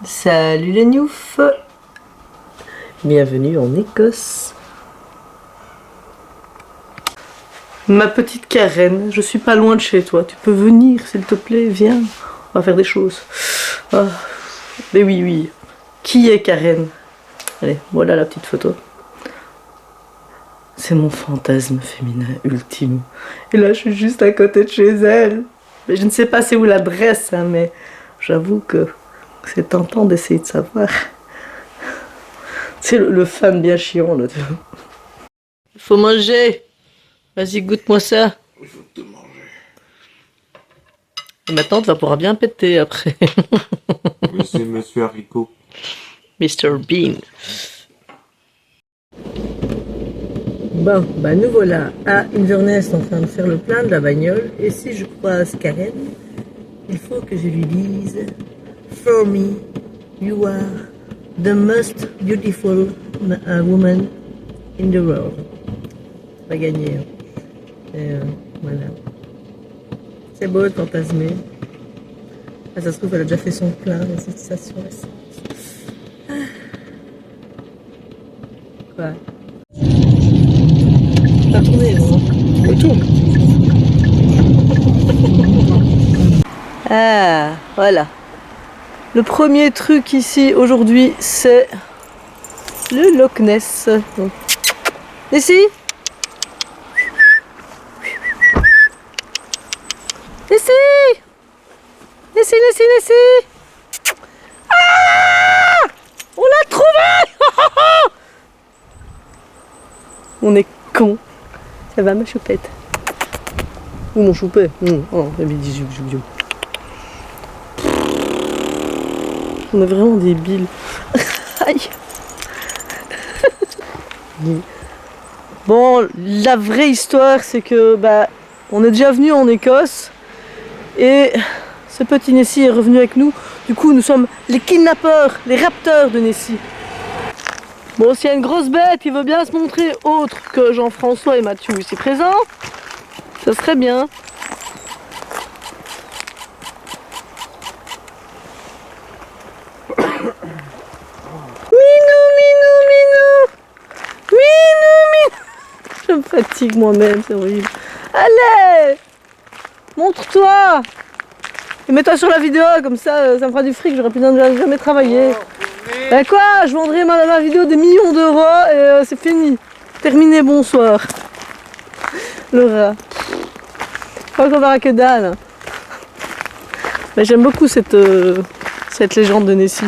Salut les Newf. Bienvenue en Écosse. Ma petite Karen, je suis pas loin de chez toi. Tu peux venir s'il te plaît, viens. On va faire des choses. Oh. Mais oui, oui. Qui est Karen? Allez, voilà la petite photo. C'est mon fantasme féminin ultime. Et là, je suis juste à côté de chez elle. Mais je ne sais pas c'est où l'adresse, hein, mais j'avoue que c'est tentant d'essayer de savoir. C'est le fan bien chiant, là. Il faut manger. Vas-y, goûte-moi ça. Il faut tout manger. Et maintenant, tu vas pouvoir bien péter après. Oui, c'est Monsieur Haricot. Mr. Bean. Bon, bah nous voilà à Inverness en train de faire le plein de la bagnole. Et si je croise Karen, il faut que je lui dise: For me, you are the most beautiful woman in the world. Pas gagné. Et voilà. C'est beau de fantasmer. Ah, ça se trouve, elle a déjà fait son plein, mais c'est ça sur la scène. Quoi? Pas tourner, non? Retourne. Ah, voilà. Le premier truc ici aujourd'hui, c'est le Loch Ness. Ici. Ici. Ici, ici, ici. Ah! On l'a trouvé. On est con. Ça va ma choupette? Ou mon choupet? Oh, on est vraiment débiles. Aïe. Bon, la vraie histoire, c'est que on est déjà venu en Écosse et ce petit Nessie est revenu avec nous. Du coup, nous sommes les kidnappeurs, les rapteurs de Nessie. Bon, s'il y a une grosse bête qui veut bien se montrer autre que Jean-François et Mathieu ici présents, ça serait bien. Je me fatigue moi-même, c'est horrible. Allez! Montre-toi! Et mets-toi sur la vidéo, comme ça, ça me fera du fric, j'aurais plus besoin de jamais travailler. Ben quoi? Je vendrai ma vidéo des millions d'euros et c'est fini. Terminé, bonsoir. Le rat. Je crois qu'on verra que dalle. Mais j'aime beaucoup cette légende de Nessie.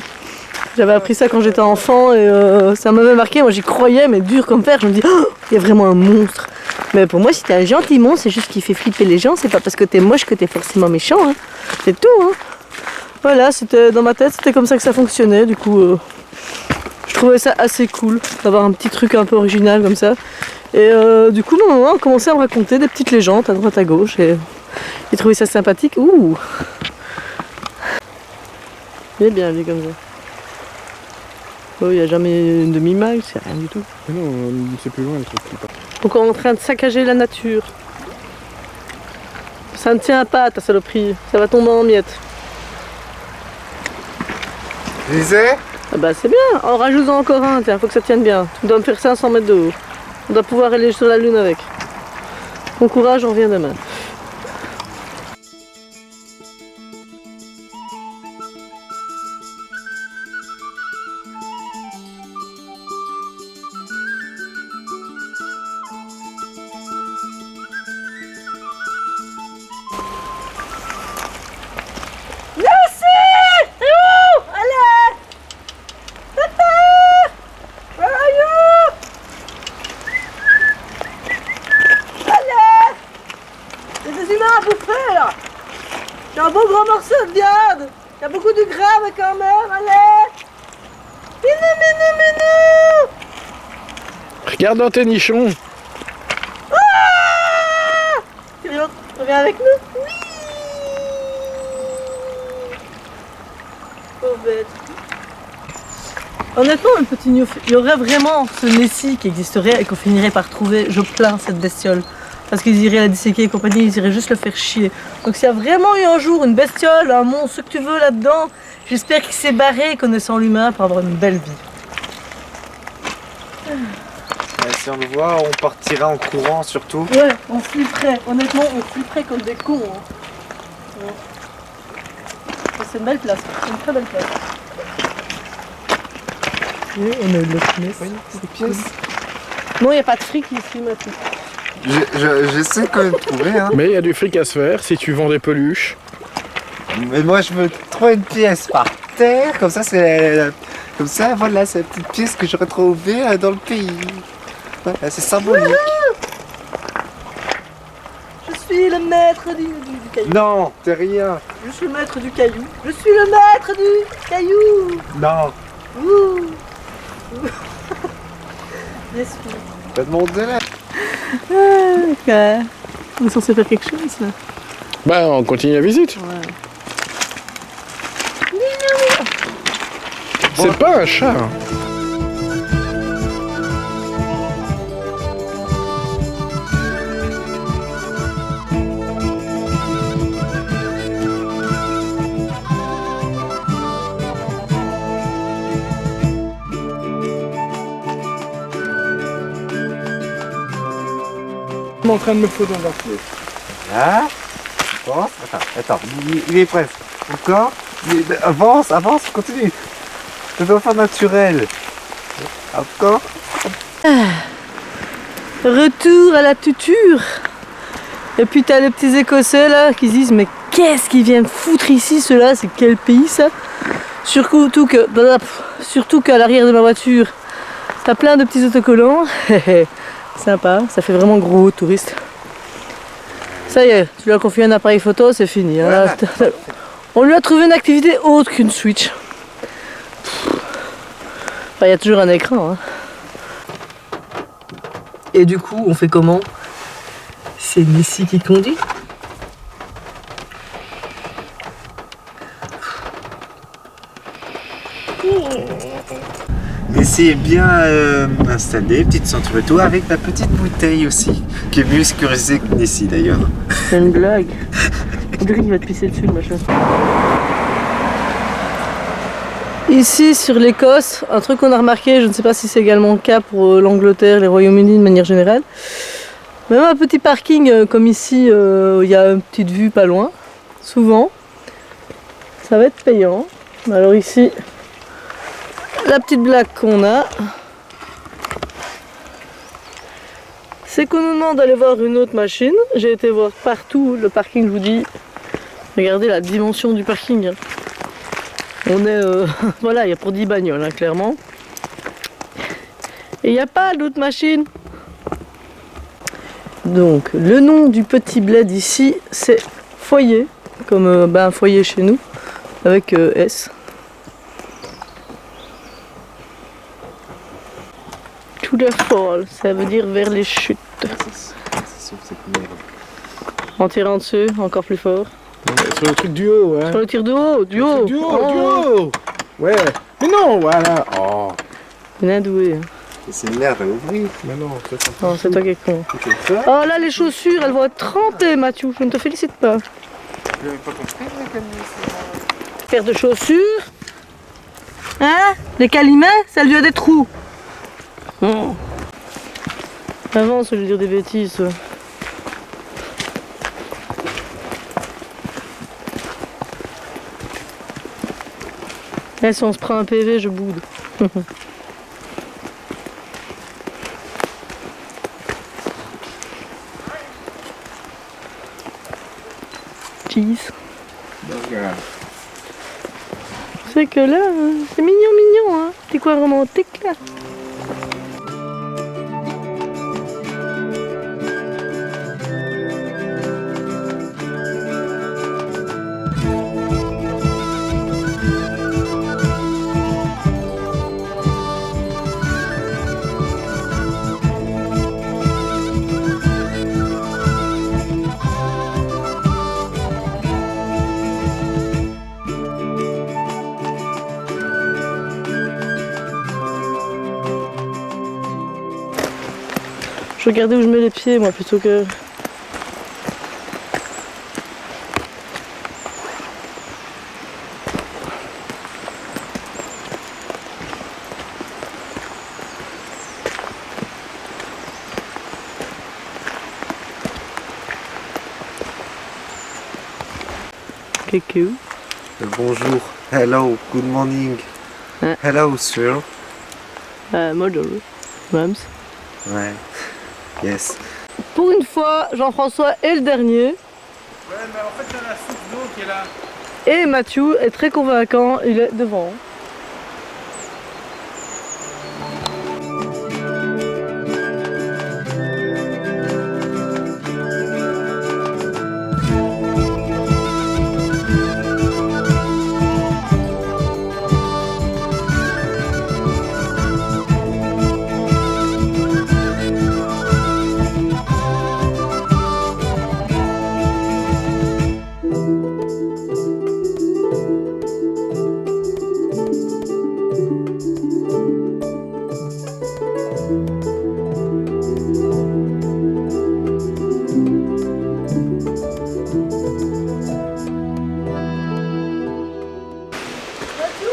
J'avais appris ça quand j'étais enfant et ça m'avait marqué. Moi j'y croyais, mais dur comme fer. Je me dis, oh, il y a vraiment un monstre. Mais pour moi, si t'es un gentil monstre, c'est juste qu'il fait flipper les gens. C'est pas parce que t'es moche que t'es forcément méchant. Hein. C'est tout. Hein. Voilà, c'était dans ma tête, c'était comme ça que ça fonctionnait. Du coup, je trouvais ça assez cool d'avoir un petit truc un peu original comme ça. Et du coup, ma maman a commencé à me raconter des petites légendes à droite à gauche. Et j'ai trouvé ça sympathique. Ouh! Il est bien, lui, comme ça. Oh, il n'y a jamais une demi-mile, c'est rien du tout. Mais non, c'est plus loin, les trucs. Donc on est en train de saccager la nature. Ça ne tient pas, ta saloperie. Ça va tomber en miettes. Je disais? Ah bah c'est bien. Oh, rajoute-en encore un, tiens, faut que ça tienne bien. Tu dois me faire 500 mètres de haut. On doit pouvoir aller sur la lune avec. Bon courage, on revient demain. J'ai un beau gros morceau de viande. Il y a beaucoup de gras mais quand même, allez. Minou. Regarde dans tes nichons. Ah, tu reviens avec nous? Oui. Pauvre bête. Honnêtement, le petit Newf, il y aurait vraiment ce Nessie qui existerait et qu'on finirait par trouver, je plains cette bestiole. Parce qu'ils iraient la disséquer et compagnie, ils iraient juste le faire chier. Donc s'il y a vraiment eu un jour une bestiole, un monstre, ce que tu veux là-dedans, J'espère qu'il s'est barré connaissant l'humain pour avoir une belle vie. Si on le voit, on partira en courant surtout. Ouais, on flipperait. Honnêtement, on flipperait comme des cons. Hein. Ouais. C'est une belle place. C'est une très belle place. Et on a eu l'autre pièce. Oui, c'est pièce. Non, il n'y a pas de fric ici, Mathieu. J'essaie quand même de trouver. Hein. Mais il y a du fric à se faire si tu vends des peluches. Mais moi, je veux trouver une pièce par terre. Comme ça, comme ça, voilà, c'est la petite pièce que j'aurais trouvée dans le pays. Voilà, c'est symbolique. Je suis le maître du caillou. Non, t'es rien. Je suis le maître du caillou. Je suis le maître du caillou. Non. Ouh. Yes, oui. T'as demandé là. Ok. On est censé faire quelque chose là. Bah on continue la visite. Ouais. C'est pas un chat. Hein. Je suis en train de me photographier. Là. Avance. Attends, il est presque. Encore. Avance, continue. C'est un enfant naturel. Encore. Retour à la tuture. Et puis t'as les petits Écossais là qui se disent mais qu'est-ce qu'ils viennent foutre ici ceux-là, c'est quel pays ça? Surtout qu'à l'arrière de ma voiture t'as plein de petits autocollants. Sympa, ça fait vraiment gros touriste. Ça y est, tu lui as confié un appareil photo, c'est fini. Hein. Voilà. On lui a trouvé une activité autre qu'une Switch. Enfin, il y a toujours un écran. Hein. Et du coup, on fait comment? C'est Nessie qui conduit. Nessie est bien installée, petite ceinture et tout, avec la petite bouteille aussi, qui est mieux sécurisée que Nessie d'ailleurs. C'est une blague. On dirait qu'il va te pisser dessus le machin. Ici sur l'Écosse, un truc qu'on a remarqué, je ne sais pas si c'est également le cas pour l'Angleterre, les Royaumes-Unis de manière générale. Même un petit parking comme ici, il y a une petite vue pas loin, souvent, ça va être payant. Alors ici, la petite blague qu'on a, c'est qu'on nous demande d'aller voir une autre machine. J'ai été voir partout le parking, je vous dis, regardez la dimension du parking. On est, voilà, il y a pour 10 bagnoles, hein, clairement. Et il n'y a pas d'autre machine. Donc, le nom du petit bled ici, c'est Foyer, comme un foyer chez nous, avec S. To the fall, ça veut dire vers les chutes. En tirant dessus, encore plus fort. Sur le truc du haut, ouais. Sur le tir du haut, du haut. Du haut. Ouais. Mais non, voilà. Oh. Bien doué. C'est une merde à ouvrir. Mais non, Non, c'est toi qui es con. C'est comme ça. Oh là, les chaussures, elles vont être trempées, Mathieu. Je ne te félicite pas. Je n'avais pas compris la Paire de chaussures. Hein? Les calimets, ça lui a des trous. Oh. Avance, je vais dire des bêtises. Là, si on se prend un PV, je boude. Cheese. C'est que là, c'est mignon, hein. T'es quoi romantique là? Je regardais où je mets les pieds, moi, plutôt que... Coucou. Bonjour. Hello. Good morning. Ouais. Hello, sir. Bonjour. Mams. Ouais. Yes. Pour une fois, Jean-François est le dernier. Ouais, mais en fait, il y a la source d'eau qui est là. Et Mathieu est très convaincant, il est devant.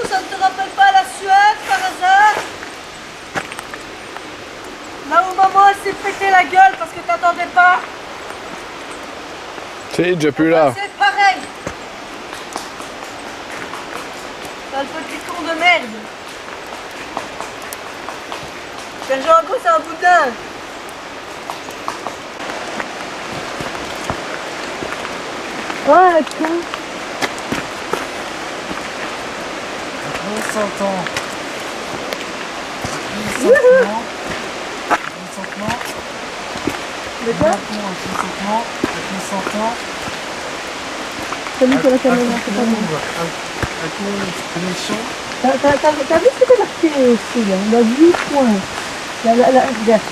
Ça ne te rappelle pas la Suède par hasard? Là où maman s'est pété la gueule parce que t'attendais pas. C'est déjà plus là. C'est pareil. T'as le petit con de merde. Sergent, c'est un boudin. Ouais, con. Consentement. Consentement. De quoi? Consentement. T'as mis sur la caméra, c'est pas bon. T'as vu ce que t'as marqué aussi là? On a 8 points. Là, regarde.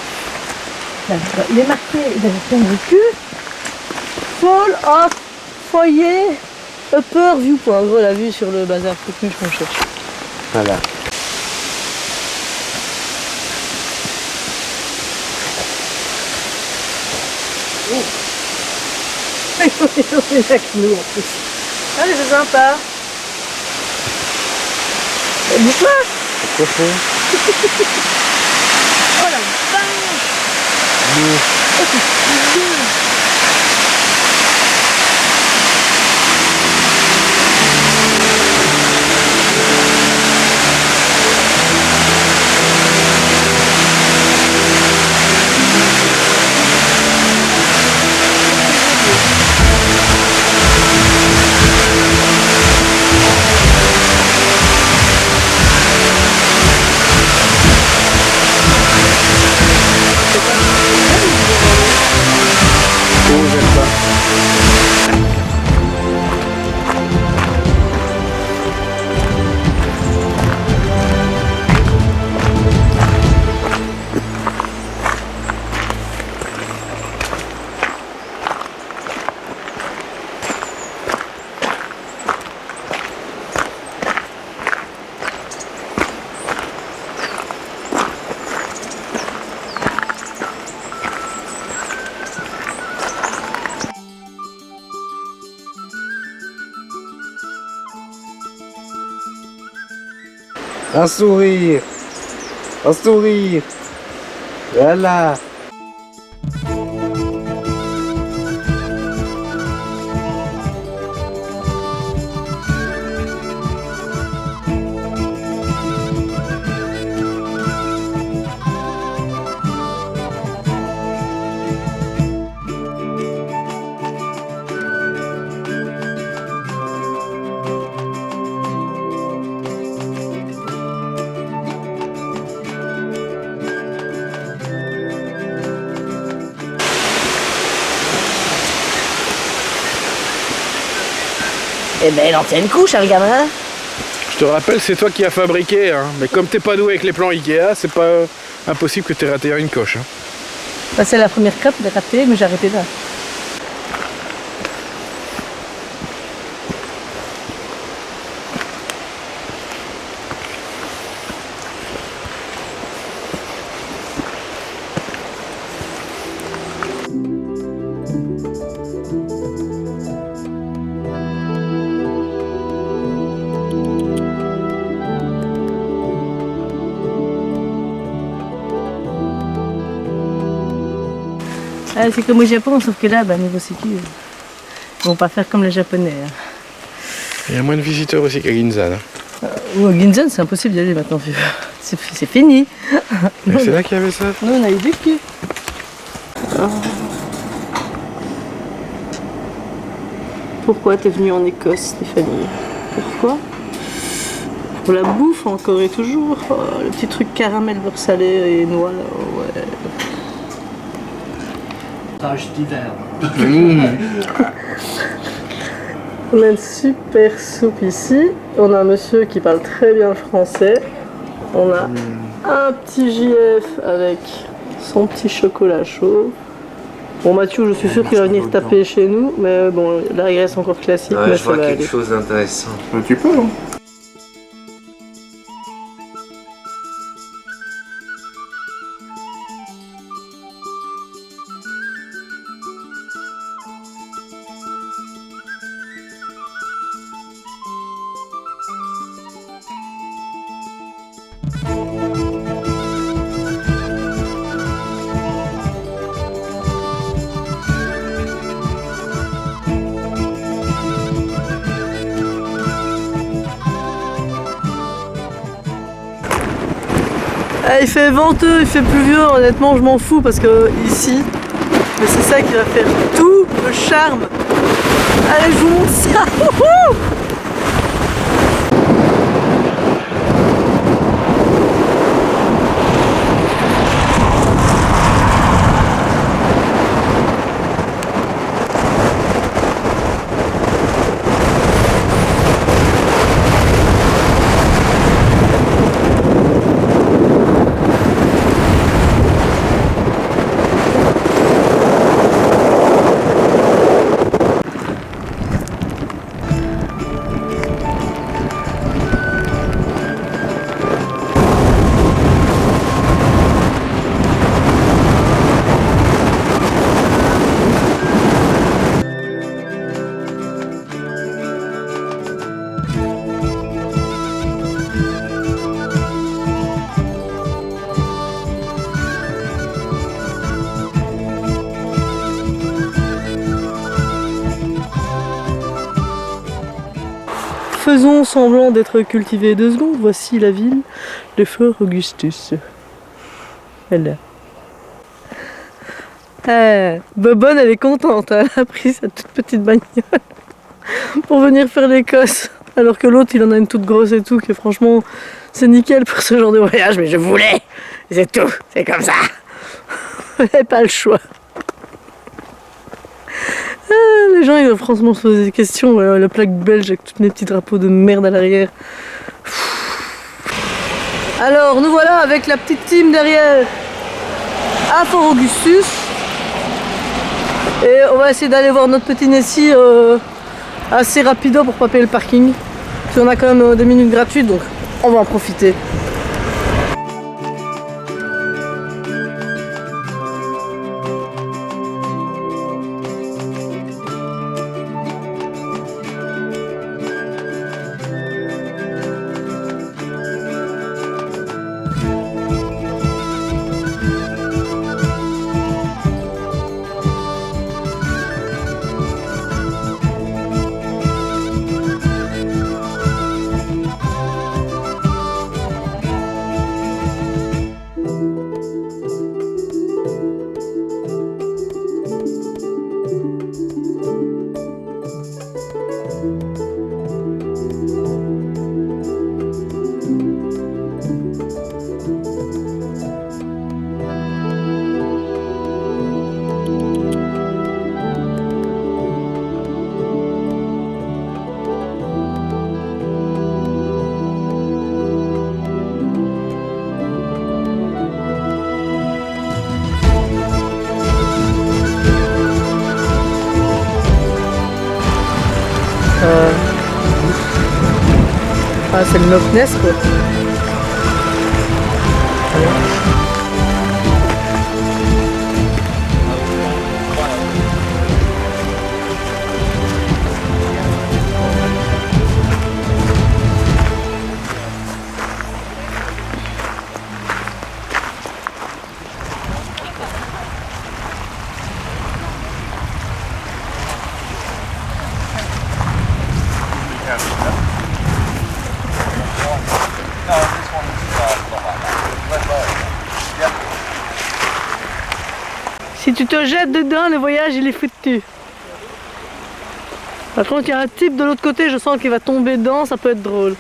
Là, il est marqué dans le cul. Fall of foyer upper viewpoint. En gros, la vue sur le bazar technique qu'on cherche. Voilà. Il est avec nous en plus. Allez, c'est sympa. Dis-toi. Pourquoi faire? Oh la vache. Oh, c'est stylé. Un sourire. Un sourire. Voilà. Eh ben, l'ancienne couche, hein, le gamin. Je te rappelle, c'est toi qui as fabriqué, hein. Mais comme t'es pas doué avec les plans Ikea, c'est pas impossible que t'aies raté une coche. Hein. Bah, c'est la première crêpe, j'ai raté, mais j'ai arrêté là. Ah, c'est comme au Japon, sauf que là, bah, niveau sécu, ils vont pas faire comme les Japonais. Hein. Il y a moins de visiteurs aussi qu'à Ginza. Au Ginza, c'est impossible d'y aller maintenant. C'est fini. C'est là qu'il y avait ça. Nous, on a eu du cul. Pourquoi t'es venue en Écosse, Stéphanie? Pourquoi? Pour la bouffe encore et toujours. Oh, le petit truc caramel, beurre salé et noix là. Oh, ouais. Tâche d'hiver. On a une super soupe ici. On a un monsieur qui parle très bien le français. On a un petit JF avec son petit chocolat chaud. Bon, Mathieu, je suis sûr qu'il va venir taper chez nous, mais bon, là il reste encore classique. Ouais, mais je ça vois va quelque aller. chose d'intéressant. Tu peux, hein. Ah, il fait venteux, il fait pluvieux, honnêtement je m'en fous parce que ici, mais c'est ça qui va faire tout le charme. Allez, je vous montre ça. Wouhou! Faisons semblant d'être cultivés 2 secondes. Voici la ville de Fort Augustus. Elle est. Bobonne, elle est contente. Elle a pris sa toute petite bagnole pour venir faire l'Écosse. Alors que l'autre, il en a une toute grosse et tout, que franchement, c'est nickel pour ce genre de voyage. Mais je voulais. C'est tout. C'est comme ça. Elle n'avait pas le choix. Les gens ils doivent franchement se poser des questions. La plaque belge avec tous mes petits drapeaux de merde à l'arrière. Alors nous voilà avec la petite team derrière à Fort Augustus. Et on va essayer d'aller voir notre petit Nessie assez rapido pour pas payer le parking. Parce qu'on a quand même des minutes gratuites donc on va en profiter. Ah, c'est le Loch Ness quoi. te jettes dedans, le voyage il est foutu. Par contre, il y a un type de l'autre côté, je sens qu'il va tomber dedans, ça peut être drôle.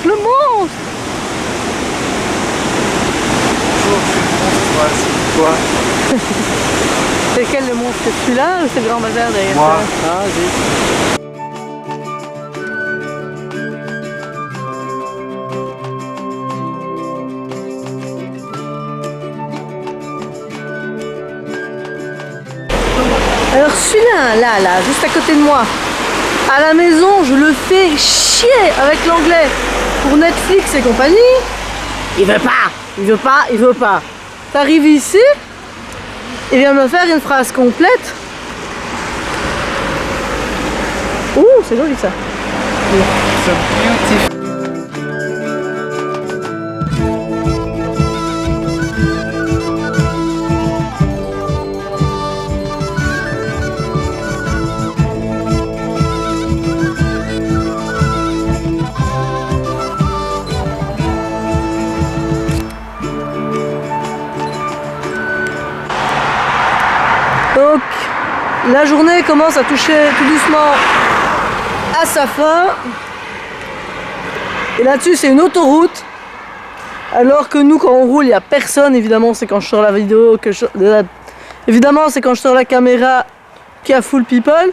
Le monstre! Quoi? C'est quel le monstre? C'est celui-là ou c'est le grand bazar derrière? Moi. Ça ah, zut. Alors celui-là, là, juste à côté de moi, à la maison, je le fais chier avec l'anglais pour Netflix et compagnie. Il veut pas, il veut pas, il veut pas. T'arrives ici, il vient me faire une phrase complète. Ouh, c'est joli ça. So beautiful. Donc, la journée commence à toucher tout doucement à sa fin. Et là-dessus, c'est une autoroute. Alors que nous, quand on roule, il n'y a personne. Évidemment, c'est quand je sors la vidéo, évidemment, c'est quand je sors la caméra qu'il y a full people.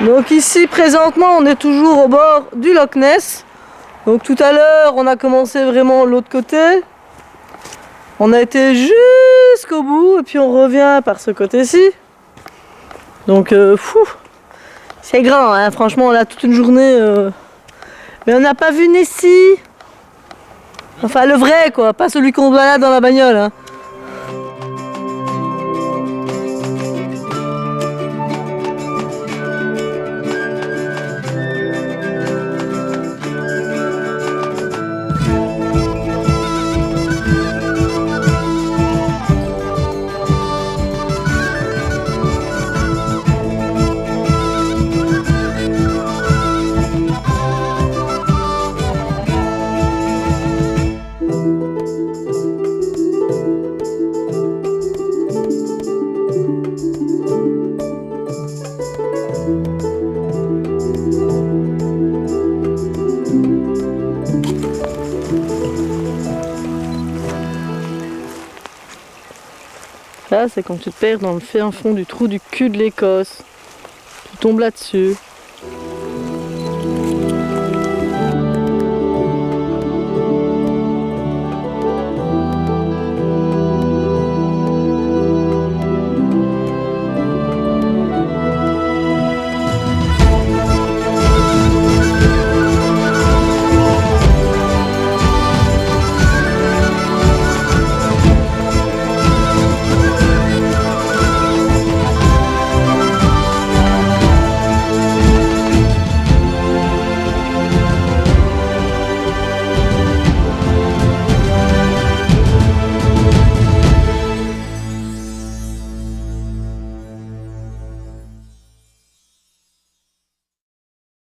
Donc ici, présentement, on est toujours au bord du Loch Ness. Donc tout à l'heure, on a commencé vraiment de l'autre côté. On a été jusqu'au bout et puis on revient par ce côté-ci. Donc, fou, c'est grand, hein, franchement, on a toute une journée. Mais on n'a pas vu Nessie. Enfin, le vrai, quoi, pas celui qu'on balade dans la bagnole. Hein. Ça, c'est quand tu te perds dans le fin fond du trou du cul de l'Écosse. Tu tombes là-dessus.